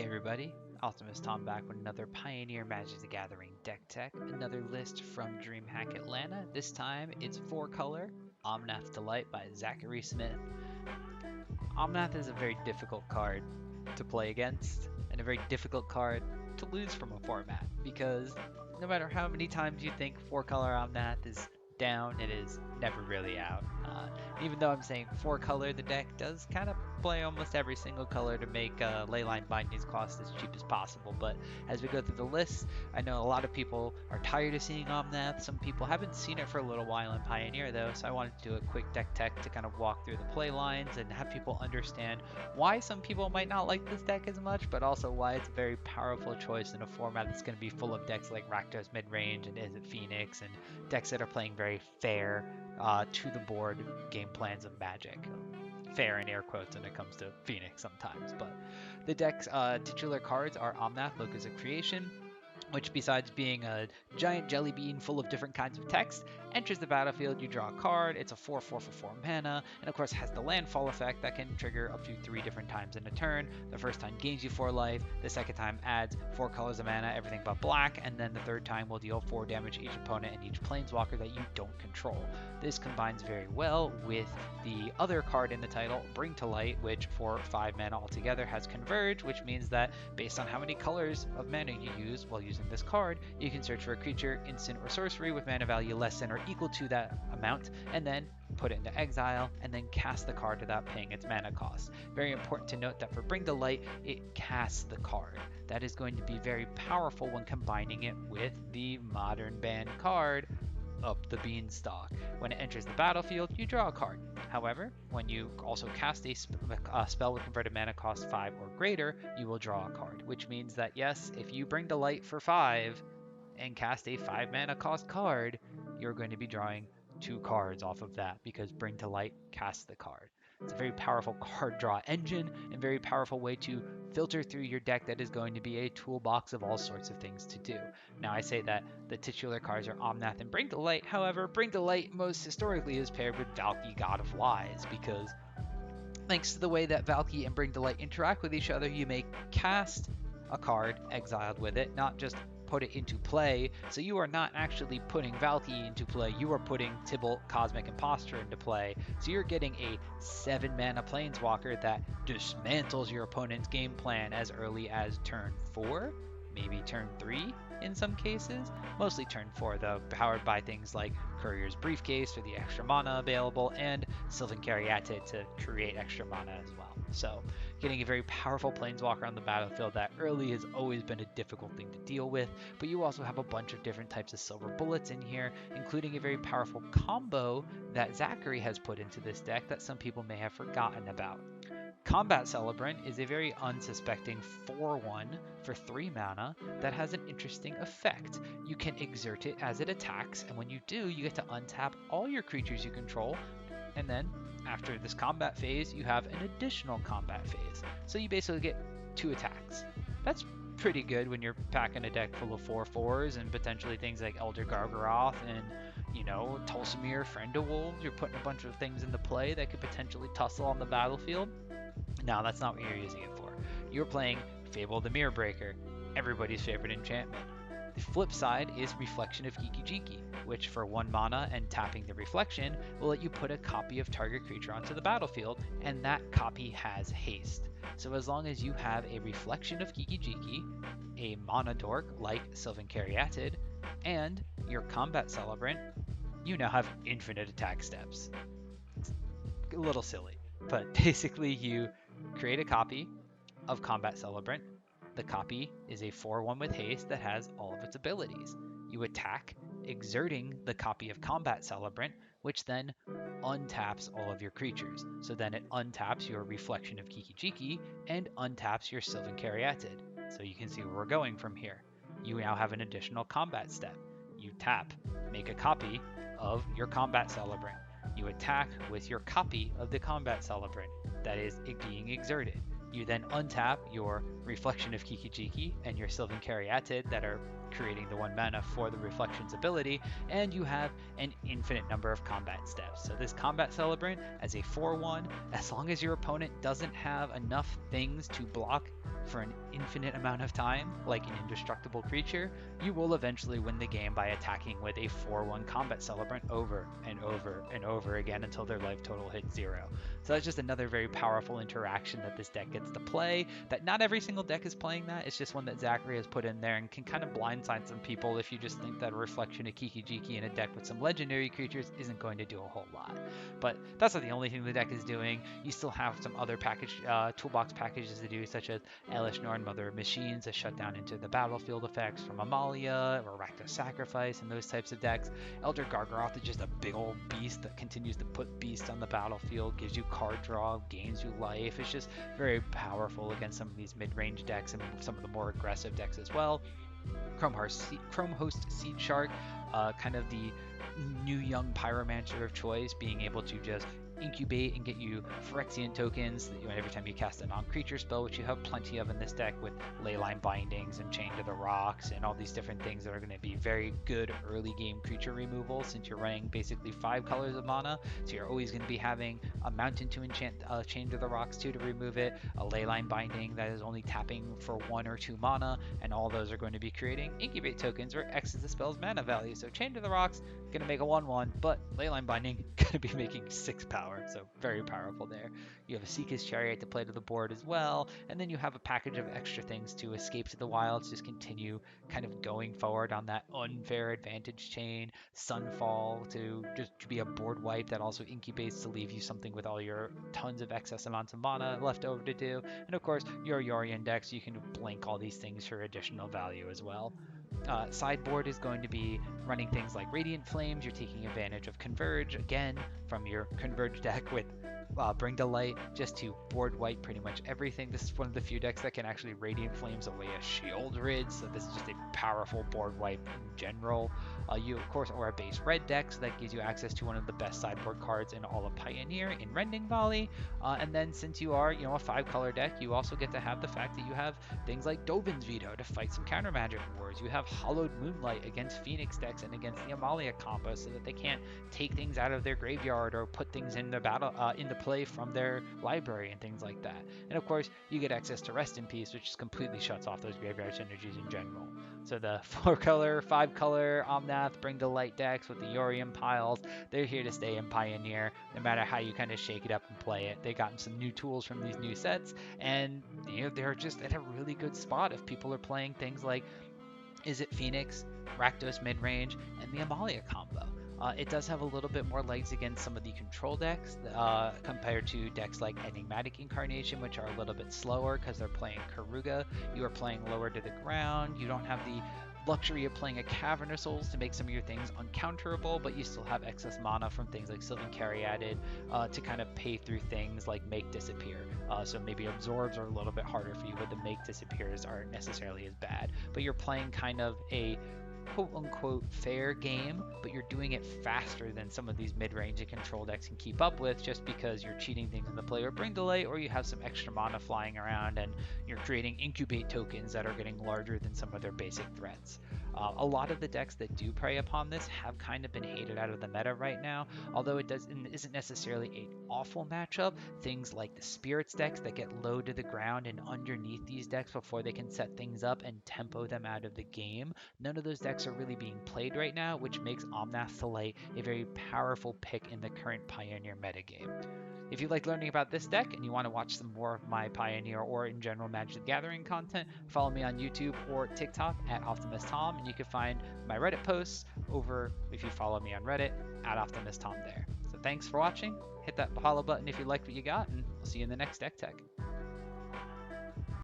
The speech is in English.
everybody, Optimus Tom back with another Pioneer Magic the Gathering deck tech, another list from DreamHack Atlanta. This time it's 4-color Omnath Delight by Zachary Smith. Omnath is a very difficult card to play against and a very difficult card to lose from a format because no matter how many times you think 4-color Omnath is down, it is never really out. Even though I'm saying 4-color, the deck does kind of play almost every single color to make leyline bindings cost as cheap as possible. But as we go through the list, I know a lot of people are tired of seeing Omnath. Some people haven't seen it for a little while in Pioneer though, so I wanted to do a quick deck tech to kind of walk through the play lines and have people understand why some people might not like this deck as much, but also why it's a very powerful choice in a format that's going to be full of decks like Rakdos Midrange and Is It Phoenix and decks that are playing very fair to the board game plans of Magic. Fair in air quotes when it comes to Phoenix sometimes, but the deck's titular cards are Omnath, Locus of Creation, which besides being a giant jelly bean full of different kinds of text, enters the battlefield, you draw a card, it's a 4/4 for 4 mana, and of course has the landfall effect that can trigger up to 3 different times in a turn. The first time gains you 4 life, the second time adds 4 colors of mana, everything but black, and then the third time will deal 4 damage to each opponent and each planeswalker that you don't control. This combines very well with the other card in the title, Bring to Light, which for 5 mana altogether has Converge, which means that based on how many colors of mana you use while using this card, you can search for a creature, instant, or sorcery with mana value less than or equal to that amount, and then put it into exile, and then cast the card without paying its mana cost. Very important to note that for Bring to Light, it casts the card. That is going to be very powerful when combining it with the modern ban card, Up the Beanstalk. When it enters the battlefield, you draw a card. However, when you also cast a spell with converted mana cost 5 or greater, you will draw a card, which means that yes, if you Bring to Light for 5 and cast a 5 mana cost card, you're going to be drawing 2 cards off of that because Bring to Light casts the card. It's a very powerful card draw engine and very powerful way to filter through your deck that is going to be a toolbox of all sorts of things to do. Now I say that the titular cards are Omnath and Bring to Light, however, Bring to Light most historically is paired with Valki, God of Lies, because thanks to the way that Valki and Bring to Light interact with each other, you may cast a card exiled with it, not just put it into play. So you are not actually putting Valki into play, you are putting Tibalt, Cosmic Impostor into play. So you're getting a 7 mana planeswalker that dismantles your opponent's game plan as early as turn 4, maybe turn 3 in some cases, mostly turn 4 though, powered by things like Courier's Briefcase for the extra mana available and Sylvan Caryatid to create extra mana as well. So getting a very powerful planeswalker on the battlefield that early has always been a difficult thing to deal with, but you also have a bunch of different types of silver bullets in here, including a very powerful combo that Zachary has put into this deck that some people may have forgotten about. Combat Celebrant is a very unsuspecting 4/1 for 3 mana that has an interesting effect. You can exert it as it attacks, and when you do, you get to untap all your creatures you control, and then after this combat phase, you have an additional combat phase. So you basically get 2 attacks. That's pretty good when you're packing a deck full of 4/4s and potentially things like Elder Gargaroth and, Tulsamir, Friend of Wolves. You're putting a bunch of things into play that could potentially tussle on the battlefield. No, that's not what you're using it for. You're playing Fable the Mirror Breaker, everybody's favorite enchantment. The flip side is Reflection of Kiki-Jiki, which for 1 mana and tapping the reflection will let you put a copy of target creature onto the battlefield, and that copy has haste. So as long as you have a Reflection of Kiki-Jiki, a mana dork like Sylvan Caryatid, and your Combat Celebrant, you now have infinite attack steps. It's a little silly, but basically you create a copy of Combat Celebrant. The copy is a 4/1 with haste that has all of its abilities. You attack, exerting the copy of Combat Celebrant, which then untaps all of your creatures. So then it untaps your Reflection of Kiki-Jiki and untaps your Sylvan Caryatid. So you can see where we're going from here. You now have an additional combat step. You tap, make a copy of your Combat Celebrant. You attack with your copy of the Combat Celebrant that is being exerted. You then untap your Reflection of Kiki-Jiki and your Sylvan Caryatid that are creating the 1 mana for the Reflections ability, and you have an infinite number of combat steps. So this Combat Celebrant as a 4/1, as long as your opponent doesn't have enough things to block for an infinite amount of time, like an indestructible creature, you will eventually win the game by attacking with a 4/1 Combat Celebrant over and over and over again until their life total hits 0. So that's just another very powerful interaction that this deck gets to play, that not every single deck is playing that. It's just one that Zachary has put in there and can kind of blindside some people if you just think that a Reflection of Kiki-Jiki in a deck with some legendary creatures isn't going to do a whole lot. But that's not the only thing the deck is doing. You still have some other toolbox packages to do, such as Elish Norn, Mother of Machines, that shut down into the battlefield effects from Amalia, or Rakdos Sacrifice, and those types of decks. Elder Gargaroth is just a big old beast that continues to put beasts on the battlefield, gives you card draw, gains you life. It's just very powerful against some of these mid-range decks and some of the more aggressive decks as well. Chrome Host Seed Shark, kind of the new young Pyromancer of choice, being able to just incubate and get you Phyrexian tokens every time you cast a non-creature spell, which you have plenty of in this deck with Leyline Bindings and Chain to the Rocks and all these different things that are going to be very good early game creature removal, since you're running basically 5 colors of mana. So you're always going to be having a Mountain to enchant Chain to the Rocks to remove it, a Leyline Binding that is only tapping for 1 or 2 mana, and all those are going to be creating incubate tokens where X is the spell's mana value. So Chain to the Rocks going to make a 1/1, but Leyline Binding going to be making 6 power, so very powerful there. You have a Seeker's Chariot to play to the board as well, and then you have a package of extra things to escape to the wilds, just continue kind of going forward on that unfair advantage chain, Sunfall to just be a board wipe that also incubates to leave you something with all your tons of excess amounts of mana left over to do, and of course your Yorion deck, so you can blink all these things for additional value as well. Sideboard is going to be running things like Radiant Flames. You're taking advantage of Converge, again, from your Converge deck with Bring to Light, just to board wipe pretty much everything. This is one of the few decks that can actually Radiant Flames away a Shield Rid, so this is just a powerful board wipe in general. You, of course, are a base red deck, so that gives you access to one of the best sideboard cards in all of Pioneer in Rending Volley. And then since you are, a 5-color deck, you also get to have the fact that you have things like Dovin's Veto to fight some counter magic wars. You have Hollowed Moonlight against Phoenix decks and against the Amalia combo, so that they can't take things out of their graveyard or put things in into play from their library and things like that. And of course, you get access to Rest in Peace, which just completely shuts off those graveyard synergies in general. So the 4-color, 5-color Omnath Bring to Light decks with the Yorion piles, they're here to stay in Pioneer, no matter how you kind of shake it up and play it. They've gotten some new tools from these new sets, and they're just at a really good spot if people are playing things like Is It Phoenix, Rakdos midrange, and the Amalia combo. It does have a little bit more legs against some of the control decks compared to decks like Enigmatic Incarnation, which are a little bit slower because they're playing Karuga. You are playing lower to the ground. You don't have the luxury of playing a Cavern of Souls to make some of your things uncounterable, but you still have excess mana from things like Sylvan Caryatid to kind of pay through things like Make Disappear. So maybe Absorbs are a little bit harder for you, but the Make Disappears aren't necessarily as bad. But you're playing kind of a quote-unquote fair game, but you're doing it faster than some of these mid-range and control decks can keep up with, just because you're cheating things in the play or Bring Delay, or you have some extra mana flying around and you're creating incubate tokens that are getting larger than some of their basic threats. A lot of the decks that do prey upon this have kind of been hated out of the meta right now, although it isn't necessarily an awful matchup. Things like the Spirits decks that get low to the ground and underneath these decks before they can set things up and tempo them out of the game. None of those decks are really being played right now, which makes Omnath the Light a very powerful pick in the current Pioneer metagame. If you like learning about this deck and you want to watch some more of my Pioneer or in general Magic the Gathering content, follow me on YouTube or TikTok at OptimusTom, and you can find my Reddit posts over, if you follow me on Reddit, at OptimusTom there. So thanks for watching. Hit that follow button if you liked what you got, and we'll see you in the next Deck Tech.